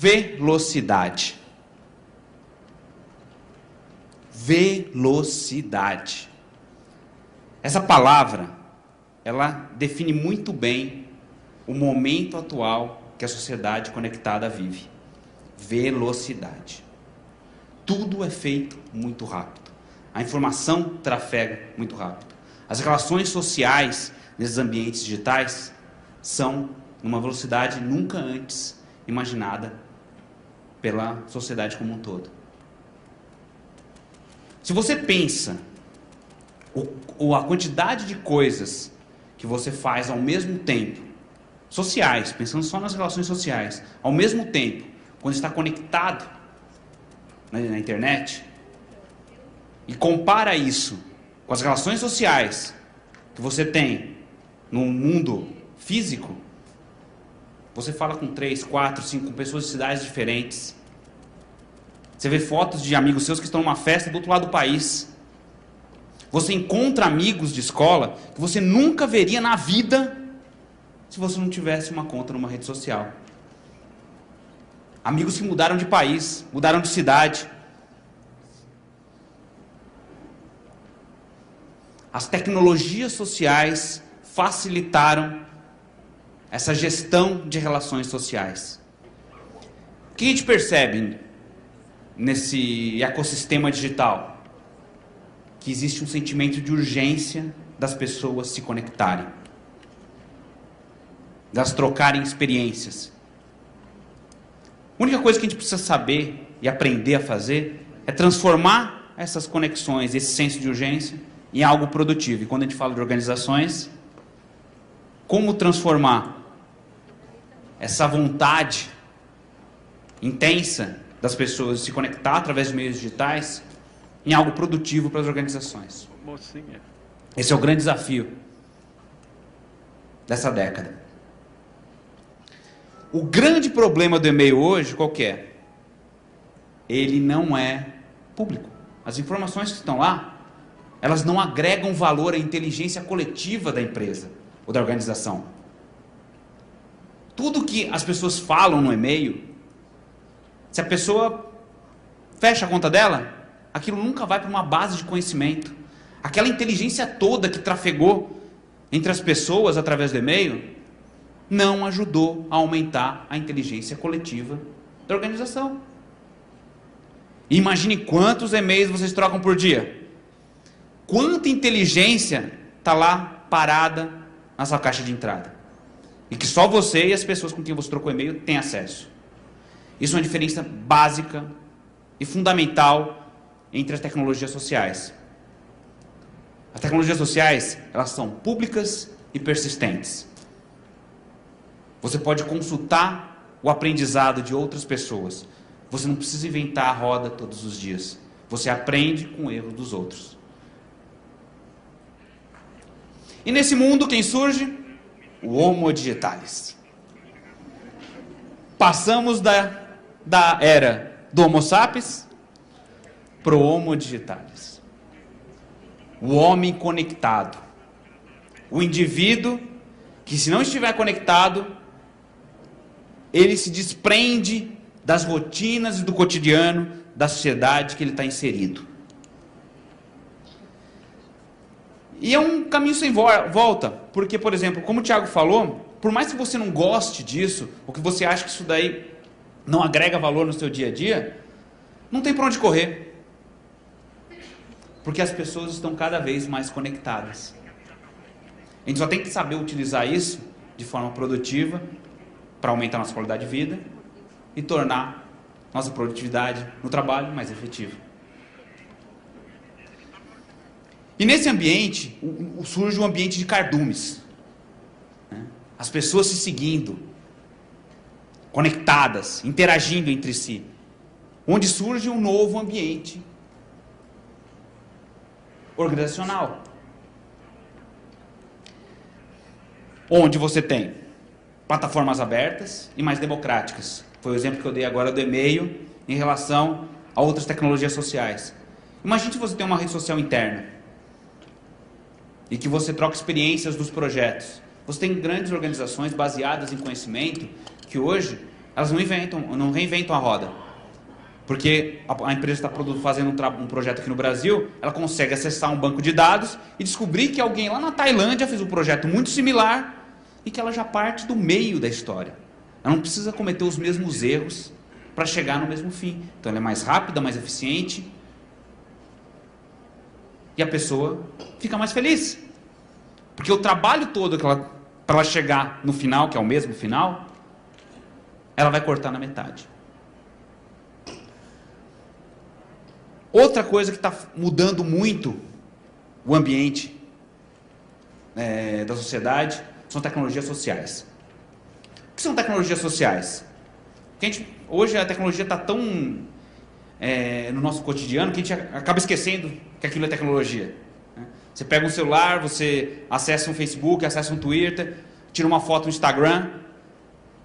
Velocidade. Velocidade. Essa palavra, ela define muito bem o momento atual que a sociedade conectada vive. Velocidade. Tudo é feito muito rápido. A informação trafega muito rápido. As relações sociais nesses ambientes digitais são numa velocidade nunca antes imaginada pela sociedade como um todo. Se você pensa a quantidade de coisas que você faz ao mesmo tempo, sociais, pensando só nas relações sociais, ao mesmo tempo, quando está conectado na internet, e compara isso com as relações sociais que você tem no mundo físico, você fala com 3, 4, 5 pessoas de cidades diferentes. Você vê fotos de amigos seus que estão numa festa do outro lado do país. Você encontra amigos de escola que você nunca veria na vida se você não tivesse uma conta numa rede social. Amigos que mudaram de país, mudaram de cidade. As tecnologias sociais facilitaram essa gestão de relações sociais. O que a gente percebe nesse ecossistema digital? Que existe um sentimento de urgência das pessoas se conectarem, das trocarem experiências. A única coisa que a gente precisa saber e aprender a fazer é transformar essas conexões, esse senso de urgência, em algo produtivo. E quando a gente fala de organizações, como transformar essa vontade intensa das pessoas de se conectar através de meios digitais em algo produtivo para as organizações. Esse é o grande desafio dessa década. O grande problema do e-mail hoje, qual que é? Ele não é público. As informações que estão lá, elas não agregam valor à inteligência coletiva da empresa ou da organização. Tudo que as pessoas falam no e-mail, se a pessoa fecha a conta dela, aquilo nunca vai para uma base de conhecimento. Aquela inteligência toda que trafegou entre as pessoas através do e-mail não ajudou a aumentar a inteligência coletiva da organização. E imagine quantos e-mails vocês trocam por dia. Quanta inteligência está lá parada na sua caixa de entrada. E que só você e as pessoas com quem você trocou e-mail têm acesso. Isso é uma diferença básica e fundamental entre as tecnologias sociais. As tecnologias sociais, elas são públicas e persistentes. Você pode consultar o aprendizado de outras pessoas. Você não precisa inventar a roda todos os dias. Você aprende com o erro dos outros. E nesse mundo, quem surge? O Homo digitalis. Passamos da era do Homo sapiens para o Homo digitalis. O homem conectado. O indivíduo que, se não estiver conectado, ele se desprende das rotinas e do cotidiano da sociedade que ele está inserido. E é um caminho sem volta, porque, por exemplo, como o Thiago falou, por mais que você não goste disso, ou que você ache que isso daí não agrega valor no seu dia a dia, não tem para onde correr. Porque as pessoas estão cada vez mais conectadas. A gente só tem que saber utilizar isso de forma produtiva para aumentar nossa qualidade de vida e tornar nossa produtividade no trabalho mais efetiva. E nesse ambiente surge um ambiente de cardumes. As pessoas se seguindo, conectadas, interagindo entre si. Onde surge um novo ambiente organizacional. Onde você tem plataformas abertas e mais democráticas. Foi o exemplo que eu dei agora do e-mail em relação a outras tecnologias sociais. Imagine se você tem uma rede social interna e que você troca experiências dos projetos. Você tem grandes organizações baseadas em conhecimento que hoje Elas não reinventam a roda. Porque a empresa está fazendo um projeto aqui no Brasil, ela consegue acessar um banco de dados e descobrir que alguém lá na Tailândia fez um projeto muito similar e que ela já parte do meio da história. Ela não precisa cometer os mesmos erros para chegar no mesmo fim. Então ela é mais rápida, mais eficiente. E a pessoa fica mais feliz. Porque o trabalho todo para ela chegar no final, que é o mesmo final, ela vai cortar na metade. Outra coisa que está mudando muito o ambiente da sociedade são tecnologias sociais. O que são tecnologias sociais? Porque hoje a tecnologia está tão no nosso cotidiano que a gente acaba esquecendo que aquilo é tecnologia. Você pega um celular, você acessa um Facebook, acessa um Twitter, tira uma foto no Instagram,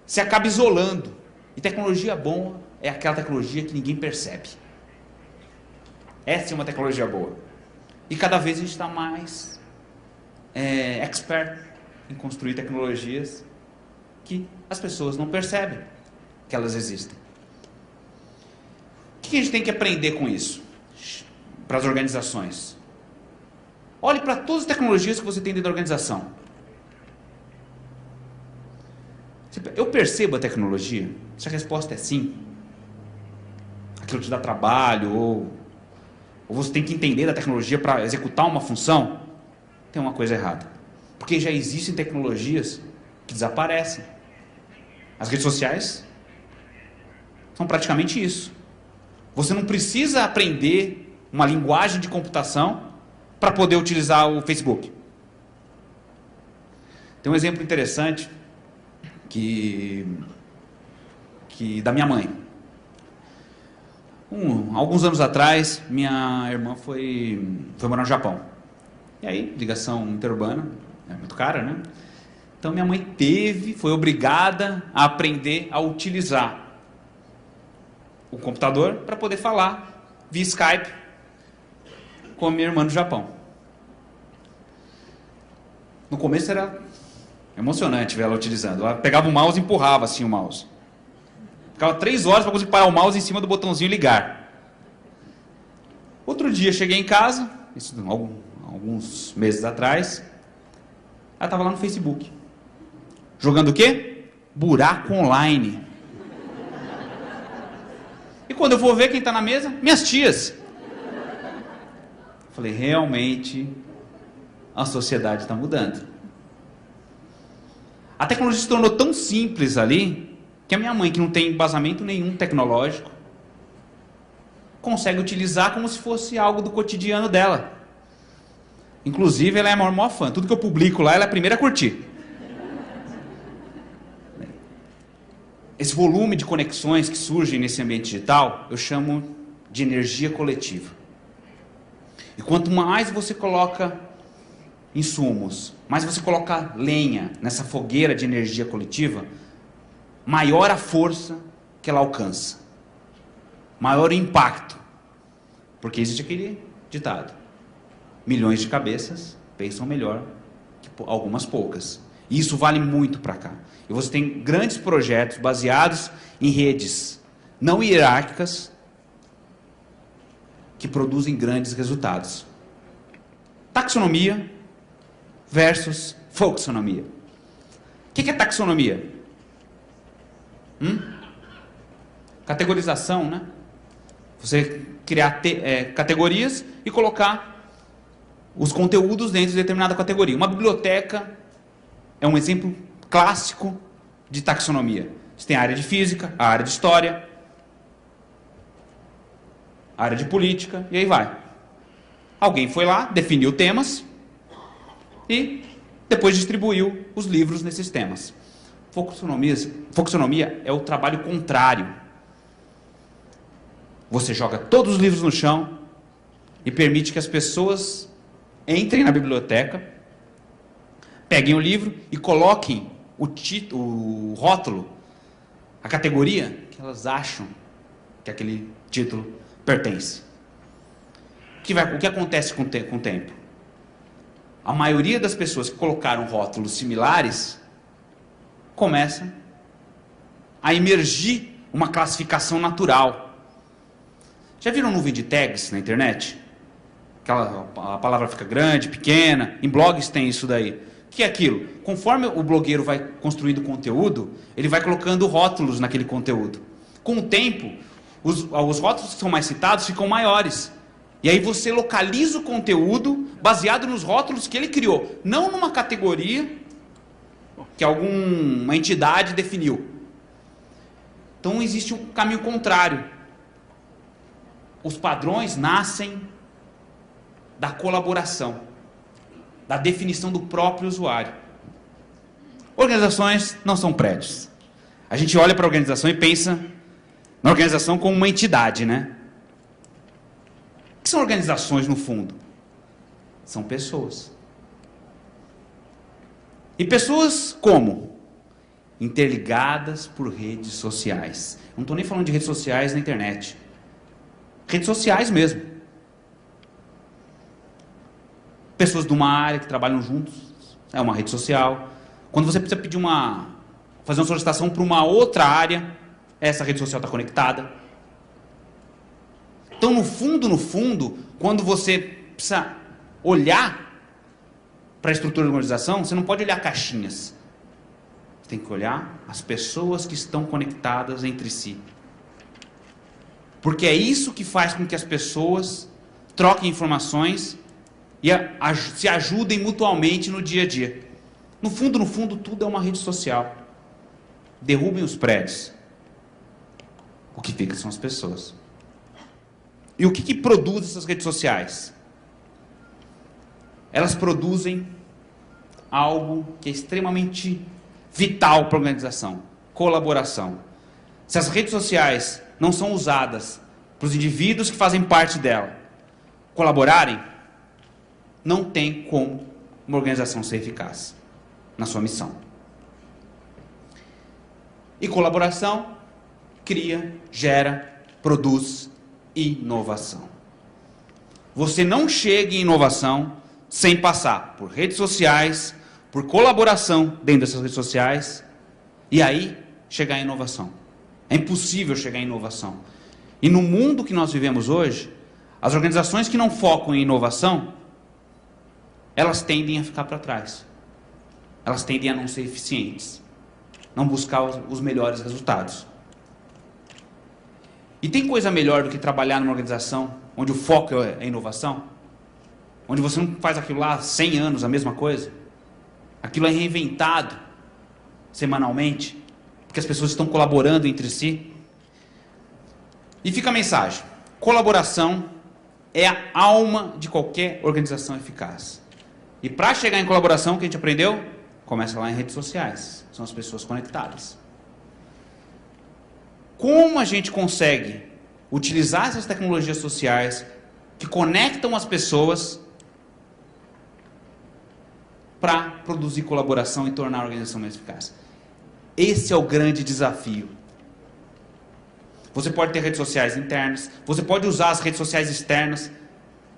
você acaba isolando. E tecnologia boa é aquela tecnologia que ninguém percebe. Essa é uma tecnologia boa. E cada vez a gente está mais expert em construir tecnologias que as pessoas não percebem que elas existem. O que a gente tem que aprender com isso? Para as organizações. Olhe para todas as tecnologias que você tem dentro da organização. Eu percebo a tecnologia? Se a resposta é sim, aquilo te dá trabalho, ou você tem que entender da tecnologia para executar uma função, tem uma coisa errada. Porque já existem tecnologias que desaparecem. As redes sociais são praticamente isso. Você não precisa aprender uma linguagem de computação para poder utilizar o Facebook. Tem um exemplo interessante que da minha mãe. Alguns anos atrás, minha irmã foi morar no Japão. E aí, ligação interurbana, é muito cara, né? Então minha mãe foi obrigada a aprender a utilizar o computador para poder falar via Skype com a minha irmã no Japão. No começo era emocionante ver ela utilizando. Ela pegava o mouse e empurrava assim o mouse. Ficava 3 horas para conseguir parar o mouse em cima do botãozinho ligar. Outro dia cheguei em casa, isso alguns meses atrás, ela estava lá no Facebook. Jogando o quê? Buraco online. E quando eu vou ver quem está na mesa, minhas tias. Falei, realmente a sociedade está mudando. A tecnologia se tornou tão simples ali que a minha mãe, que não tem embasamento nenhum tecnológico, consegue utilizar como se fosse algo do cotidiano dela. Inclusive, ela é a maior fã. Tudo que eu publico lá, ela é a primeira a curtir. Esse volume de conexões que surgem nesse ambiente digital, eu chamo de energia coletiva. E quanto mais você coloca insumos, mais você coloca lenha nessa fogueira de energia coletiva, maior a força que ela alcança. Maior o impacto. Porque existe aquele ditado: milhões de cabeças pensam melhor que algumas poucas. E isso vale muito para cá. E você tem grandes projetos baseados em redes não hierárquicas que produzem grandes resultados. Taxonomia versus folksonomia. O que é taxonomia? Categorização, né? Você criar categorias e colocar os conteúdos dentro de determinada categoria. Uma biblioteca é um exemplo clássico de taxonomia. Você tem a área de física, a área de história, a área de política, e aí vai. Alguém foi lá, definiu temas e depois distribuiu os livros nesses temas. Folksonomia é o trabalho contrário. Você joga todos os livros no chão e permite que as pessoas entrem na biblioteca, peguem o livro e coloquem o rótulo, a categoria que elas acham que aquele título pertence. O que acontece com o tempo? A maioria das pessoas que colocaram rótulos similares começa a emergir uma classificação natural. Já viram nuvem de tags na internet? A palavra fica grande, pequena, em blogs tem isso daí. O que é aquilo? Conforme o blogueiro vai construindo conteúdo, ele vai colocando rótulos naquele conteúdo. Com o tempo, os rótulos que são mais citados ficam maiores. E aí você localiza o conteúdo baseado nos rótulos que ele criou, não numa categoria que alguma entidade definiu. Então existe um caminho contrário. Os padrões nascem da colaboração, da definição do próprio usuário. Organizações não são prédios. A gente olha para a organização e pensa na organização como uma entidade, né? O que são organizações no fundo? São pessoas. E pessoas como? Interligadas por redes sociais. Não estou nem falando de redes sociais na internet. Redes sociais mesmo. Pessoas de uma área que trabalham juntos. É uma rede social. Quando você precisa pedir fazer uma solicitação para uma outra área, essa rede social está conectada. Então, no fundo, quando você precisa olhar para a estrutura da organização, você não pode olhar caixinhas. Você tem que olhar as pessoas que estão conectadas entre si. Porque é isso que faz com que as pessoas troquem informações e se ajudem mutuamente no dia a dia. No fundo, tudo é uma rede social. Derrubem os prédios. O que fica são as pessoas. E o que produz essas redes sociais? Elas produzem algo que é extremamente vital para a organização: colaboração. Se as redes sociais não são usadas para os indivíduos que fazem parte dela colaborarem, não tem como uma organização ser eficaz na sua missão. E colaboração cria, gera, produz inovação. Você não chega em inovação sem passar por redes sociais, por colaboração dentro dessas redes sociais, e aí chegar em inovação. É impossível chegar em inovação. E no mundo que nós vivemos hoje, as organizações que não focam em inovação, elas tendem a ficar para trás. Elas tendem a não ser eficientes, não buscar os melhores resultados. E tem coisa melhor do que trabalhar numa organização onde o foco é a inovação? Onde você não faz aquilo lá há 100 anos, a mesma coisa? Aquilo é reinventado semanalmente, porque as pessoas estão colaborando entre si. E fica a mensagem: colaboração é a alma de qualquer organização eficaz. E para chegar em colaboração, o que a gente aprendeu? Começa lá em redes sociais. São as pessoas conectadas. Como a gente consegue utilizar essas tecnologias sociais que conectam as pessoas para produzir colaboração e tornar a organização mais eficaz? Esse é o grande desafio. Você pode ter redes sociais internas, você pode usar as redes sociais externas,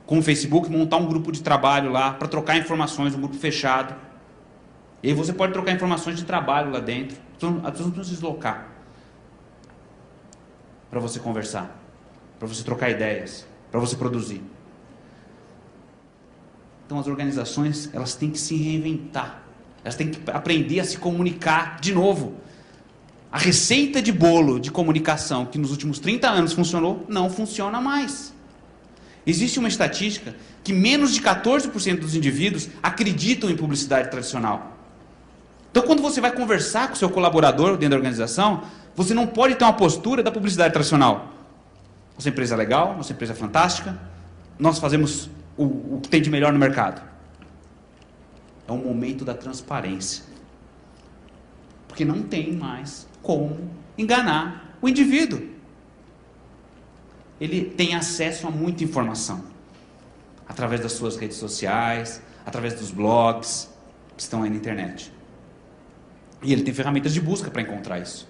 como o Facebook, montar um grupo de trabalho lá para trocar informações, um grupo fechado. E aí você pode trocar informações de trabalho lá dentro. As pessoas não precisam se deslocar para você conversar, para você trocar ideias, para você produzir. Então as organizações, elas têm que se reinventar. Elas têm que aprender a se comunicar de novo. A receita de bolo de comunicação que nos últimos 30 anos funcionou, não funciona mais. Existe uma estatística que menos de 14% dos indivíduos acreditam em publicidade tradicional. Então, quando você vai conversar com o seu colaborador dentro da organização, você não pode ter uma postura da publicidade tradicional. Nossa empresa é legal, nossa empresa é fantástica, nós fazemos o que tem de melhor no mercado. É o momento da transparência. Porque não tem mais como enganar o indivíduo. Ele tem acesso a muita informação. Através das suas redes sociais, através dos blogs que estão aí na internet. E ele tem ferramentas de busca para encontrar isso.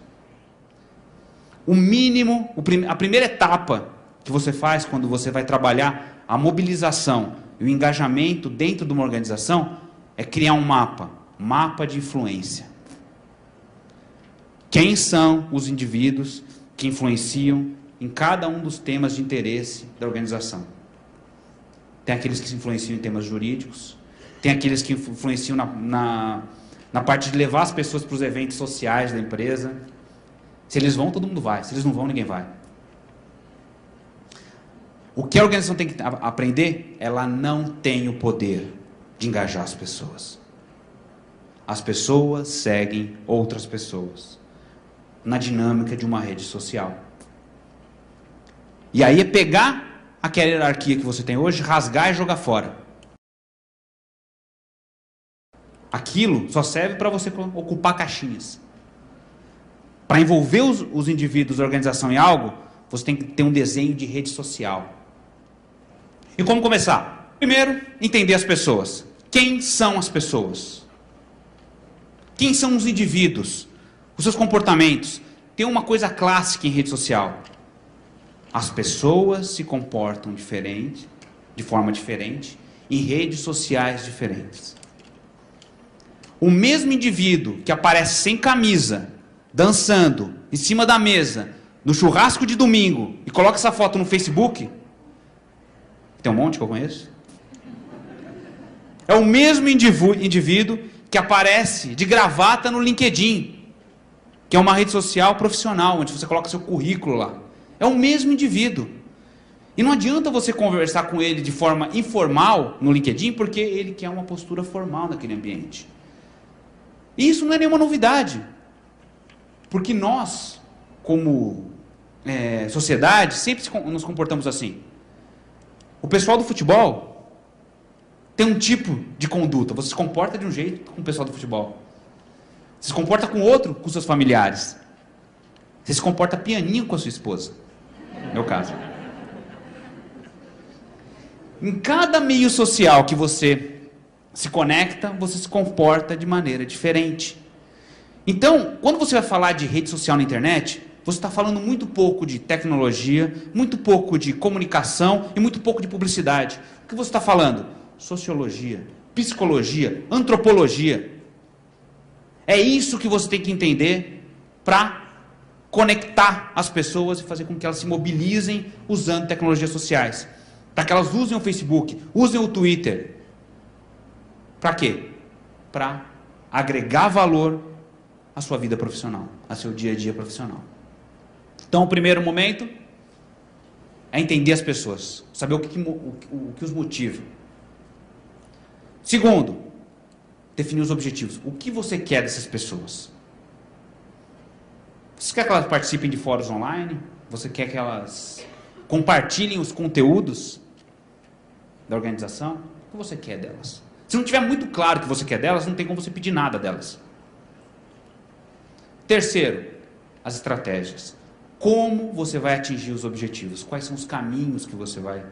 O mínimo, a primeira etapa que você faz quando você vai trabalhar a mobilização e o engajamento dentro de uma organização é criar um mapa de influência. Quem são os indivíduos que influenciam em cada um dos temas de interesse da organização? Tem aqueles que se influenciam em temas jurídicos, tem aqueles que influenciam na parte de levar as pessoas para os eventos sociais da empresa. Se eles vão, todo mundo vai. Se eles não vão, ninguém vai. O que a organização tem que aprender? Ela não tem o poder de engajar as pessoas. As pessoas seguem outras pessoas na dinâmica de uma rede social. E aí é pegar aquela hierarquia que você tem hoje, rasgar e jogar fora. Aquilo só serve para você ocupar caixinhas. Para envolver os indivíduos da organização em algo, você tem que ter um desenho de rede social. E como começar? Primeiro, entender as pessoas. Quem são as pessoas? Quem são os indivíduos? Os seus comportamentos. Tem uma coisa clássica em rede social. As pessoas se comportam diferente, de forma diferente, em redes sociais diferentes. O mesmo indivíduo que aparece sem camisa, dançando, em cima da mesa, no churrasco de domingo, e coloca essa foto no Facebook, tem um monte que eu conheço, é o mesmo indivíduo que aparece de gravata no LinkedIn, que é uma rede social profissional, onde você coloca seu currículo lá. É o mesmo indivíduo. E não adianta você conversar com ele de forma informal no LinkedIn, porque ele quer uma postura formal naquele ambiente. E isso não é nenhuma novidade. Porque nós, como sociedade, sempre nos comportamos assim. O pessoal do futebol tem um tipo de conduta. Você se comporta de um jeito com o pessoal do futebol. Você se comporta com outro com seus familiares. Você se comporta pianinho com a sua esposa. No meu caso. Em cada meio social que você se conecta, você se comporta de maneira diferente. Então, quando você vai falar de rede social na internet, você está falando muito pouco de tecnologia, muito pouco de comunicação e muito pouco de publicidade. O que você está falando? Sociologia, psicologia, antropologia. É isso que você tem que entender para conectar as pessoas e fazer com que elas se mobilizem usando tecnologias sociais. Para que elas usem o Facebook, usem o Twitter. Para quê? Para agregar valor à sua vida profissional, ao seu dia a dia profissional. Então, o primeiro momento é entender as pessoas, saber o que os motiva. Segundo, definir os objetivos. O que você quer dessas pessoas? Você quer que elas participem de fóruns online? Você quer que elas compartilhem os conteúdos da organização? O que você quer delas? Se não tiver muito claro o que você quer delas, não tem como você pedir nada delas. Terceiro, as estratégias. Como você vai atingir os objetivos? Quais são os caminhos que você vai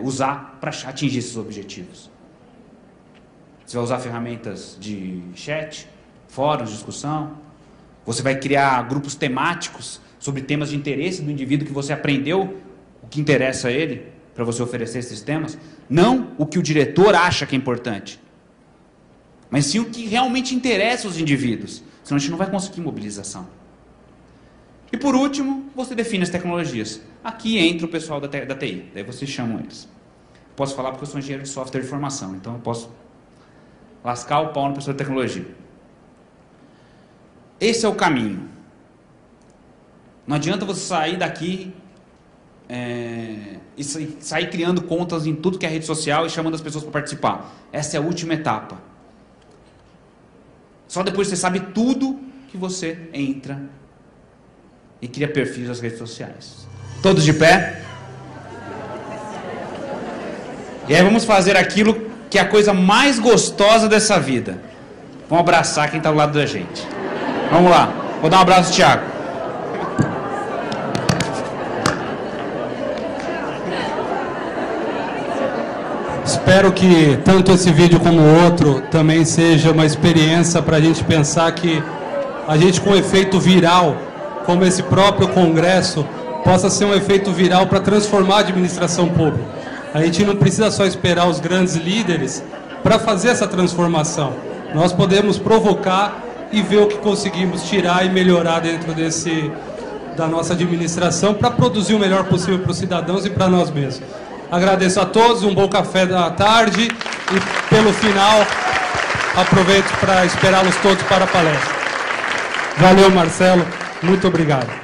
usar para atingir esses objetivos? Você vai usar ferramentas de chat, fóruns de discussão? Você vai criar grupos temáticos sobre temas de interesse do indivíduo que você aprendeu o que interessa a ele, para você oferecer esses temas? Não o que o diretor acha que é importante, mas sim o que realmente interessa os indivíduos. Senão a gente não vai conseguir mobilização. E por último, você define as tecnologias. Aqui entra o pessoal da TI, daí vocês chamam eles. Posso falar porque eu sou engenheiro de software de formação, então eu posso lascar o pau no pessoal de tecnologia. Esse é o caminho. Não adianta você sair daqui e sair criando contas em tudo que é rede social e chamando as pessoas para participar. Essa é a última etapa. Só depois você sabe tudo que você entra e cria perfis nas redes sociais. Todos de pé? E aí vamos fazer aquilo que é a coisa mais gostosa dessa vida. Vamos abraçar quem está ao lado da gente. Vamos lá. Vou dar um abraço, Thiago. Espero que tanto esse vídeo como o outro também seja uma experiência para a gente pensar que a gente, com efeito viral, como esse próprio congresso, possa ser um efeito viral para transformar a administração pública. A gente não precisa só esperar os grandes líderes para fazer essa transformação. Nós podemos provocar e ver o que conseguimos tirar e melhorar dentro da nossa administração para produzir o melhor possível para os cidadãos e para nós mesmos. Agradeço a todos, um bom café da tarde e, pelo final, aproveito para esperá-los todos para a palestra. Valeu, Marcelo. Muito obrigado.